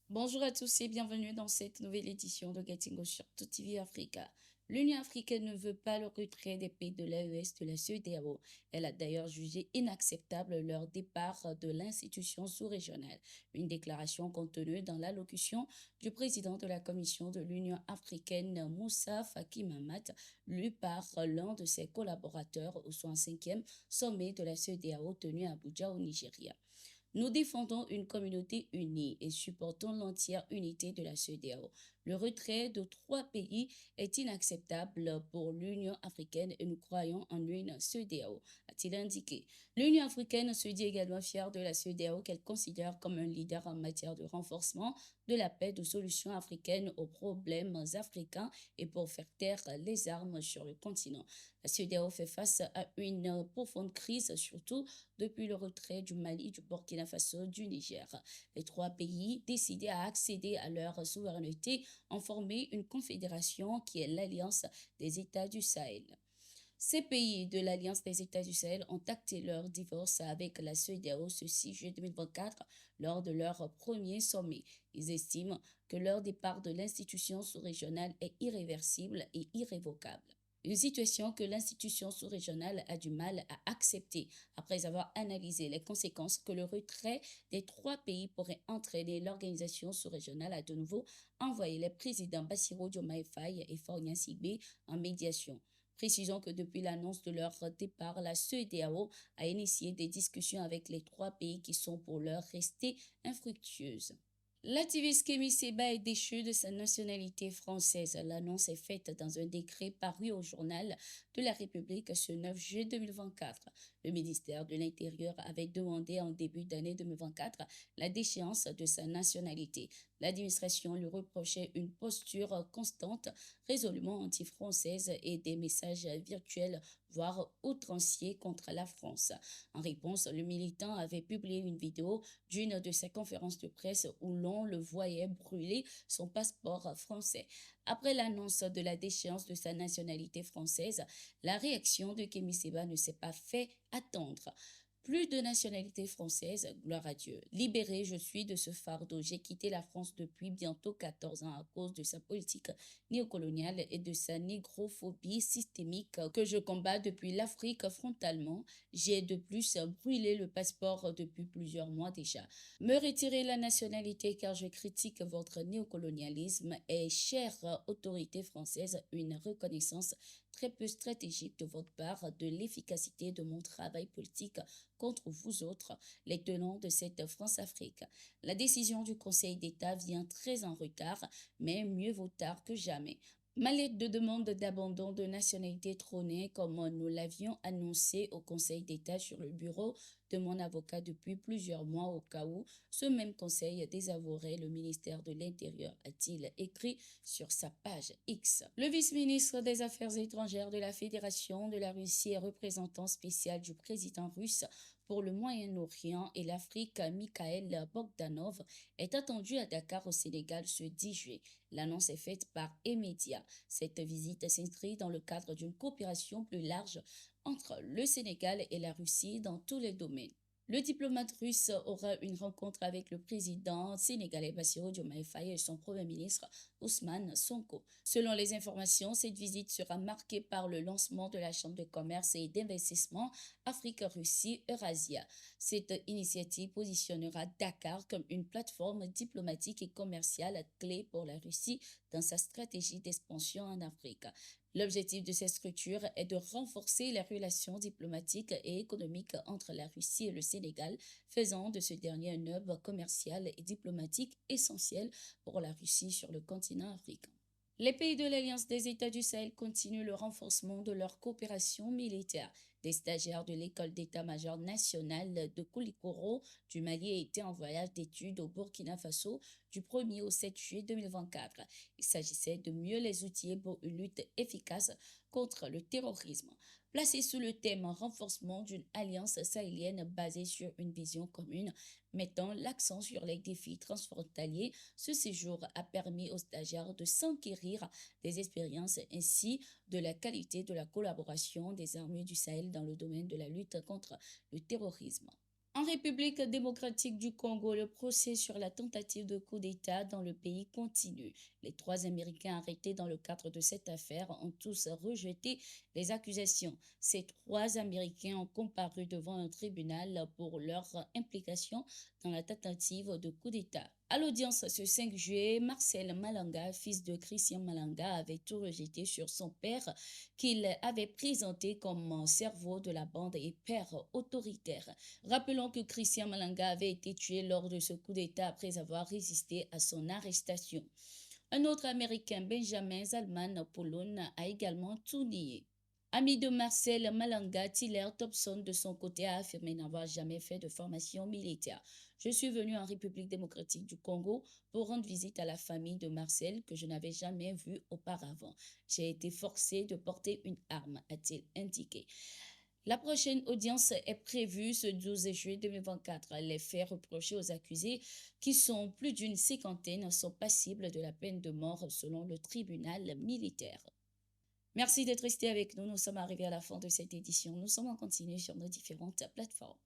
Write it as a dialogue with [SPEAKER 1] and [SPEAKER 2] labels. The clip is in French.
[SPEAKER 1] Bonjour à tous et bienvenue dans cette nouvelle édition de Getting Go sur TV Africa. L'Union africaine ne veut pas le retrait des pays de l'AES de la CEDEAO. Elle a d'ailleurs jugé inacceptable leur départ de l'institution sous-régionale. Une déclaration contenue dans l'allocution du président de la Commission de l'Union africaine, Moussa Faki Mahamat, lue par l'un de ses collaborateurs au 65e sommet de la CEDEAO tenu à Abuja au Nigeria. Nous défendons une communauté unie et supportons l'entière unité de la CEDEAO. Le retrait de 3 pays est inacceptable pour l'Union africaine et nous croyons en une CEDEAO, a-t-il indiqué. L'Union africaine se dit également fière de la CEDEAO qu'elle considère comme un leader en matière de renforcement de la paix, de solutions africaines aux problèmes africains et pour faire taire les armes sur le continent. La CEDEAO fait face à une profonde crise, surtout depuis le retrait du Mali, du Burkina Faso, du Niger. Les 3 pays décidés à accéder à leur souveraineté ont formé une confédération qui est l'Alliance des États du Sahel. Ces pays de l'Alliance des États du Sahel ont acté leur divorce avec la CEDEAO ce 6 juillet 2024 lors de leur premier sommet. Ils estiment que leur départ de l'institution sous-régionale est irréversible et irrévocable. Une situation que l'institution sous-régionale a du mal à accepter après avoir analysé les conséquences que le retrait des 3 pays pourrait entraîner. L'organisation sous-régionale a de nouveau envoyé les présidents Bassirou Diomaye Faye et Faure Gnassingbé en médiation. Précisons que depuis l'annonce de leur départ, la CEDEAO a initié des discussions avec les 3 pays qui sont pour l'heure restées infructueuses. L'activiste Kémy Séba est déchu de sa nationalité française. L'annonce est faite dans un décret paru au journal de la République ce 9 juillet 2024. Le ministère de l'Intérieur avait demandé en début d'année 2024 la déchéance de sa nationalité. L'administration lui reprochait une posture constante, résolument anti-française et des messages virtuels, voire outranciers contre la France. En réponse, le militant avait publié une vidéo d'une de ses conférences de presse où l'on le voyait brûler son passeport français. Après l'annonce de la déchéance de sa nationalité française, la réaction de Kémy Séba ne s'est pas fait attendre. Plus de nationalité française, gloire à Dieu. Libéré, je suis de ce fardeau. J'ai quitté la France depuis bientôt 14 ans à cause de sa politique néocoloniale et de sa négrophobie systémique que je combats depuis l'Afrique frontalement. J'ai de plus brûlé le passeport depuis plusieurs mois déjà. Me retirer la nationalité car je critique votre néocolonialisme et, chère autorité française, une reconnaissance très peu stratégique de votre part de l'efficacité de mon travail politique contre vous autres, les tenants de cette France-Afrique. La décision du Conseil d'État vient très en retard, mais mieux vaut tard que jamais. Ma lettre de demande d'abandon de nationalité trônait comme nous l'avions annoncé au Conseil d'État sur le bureau de mon avocat depuis plusieurs mois au cas où ce même conseil désavouerait le ministère de l'Intérieur, a-t-il écrit sur sa page X. Le vice-ministre des Affaires étrangères de la Fédération de la Russie et représentant spécial du président russe pour le Moyen-Orient et l'Afrique, Mikhail Bogdanov, est attendu à Dakar au Sénégal ce 10 juillet. L'annonce est faite par Emedia. Cette visite s'inscrit dans le cadre d'une coopération plus large entre le Sénégal et la Russie dans tous les domaines. Le diplomate russe aura une rencontre avec le président sénégalais Bassirou Diomaye Faye et son premier ministre Ousmane Sonko. Selon les informations, cette visite sera marquée par le lancement de la Chambre de commerce et d'investissement Afrique-Russie-Eurasia. Cette initiative positionnera Dakar comme une plateforme diplomatique et commerciale clé pour la Russie dans sa stratégie d'expansion en Afrique. L'objectif de cette structure est de renforcer les relations diplomatiques et économiques entre la Russie et le Sénégal, faisant de ce dernier un hub commercial et diplomatique essentiel pour la Russie sur le continent africain. Les pays de l'Alliance des États du Sahel continuent le renforcement de leur coopération militaire. Des stagiaires de l'école d'état-major nationale de Koulikoro du Mali étaient en voyage d'études au Burkina Faso du 1er au 7 juillet 2024. Il s'agissait de mieux les outiller pour une lutte efficace contre le terrorisme. placé sous le thème renforcement d'une alliance sahélienne basée sur une vision commune, mettant l'accent sur les défis transfrontaliers. Ce séjour a permis aux stagiaires de s'enquérir des expériences ainsi de la qualité de la collaboration des armées du Sahel dans le domaine de la lutte contre le terrorisme. En République démocratique du Congo, le procès sur la tentative de coup d'État dans le pays continue. Les 3 Américains arrêtés dans le cadre de cette affaire ont tous rejeté les accusations. Ces 3 Américains ont comparu devant un tribunal pour leur implication dans la tentative de coup d'État. À l'audience ce 5 juillet, Marcel Malanga, fils de Christian Malanga, avait tout rejeté sur son père qu'il avait présenté comme cerveau de la bande et père autoritaire. Rappelons que Christian Malanga avait été tué lors de ce coup d'État après avoir résisté à son arrestation. Un autre Américain, Benjamin Zalman Polon, a également tout nié. Ami de Marcel Malanga, Tiller Thompson, de son côté, a affirmé n'avoir jamais fait de formation militaire. Je suis venu en République démocratique du Congo pour rendre visite à la famille de Marcel que je n'avais jamais vue auparavant. J'ai été forcé de porter une arme, a-t-il indiqué. La prochaine audience est prévue ce 12 juillet 2024. Les faits reprochés aux accusés, qui sont plus d'une cinquantaine, sont passibles de la peine de mort selon le tribunal militaire. Merci d'être resté avec nous. Nous sommes arrivés à la fin de cette édition. Nous sommes en continu sur nos différentes plateformes.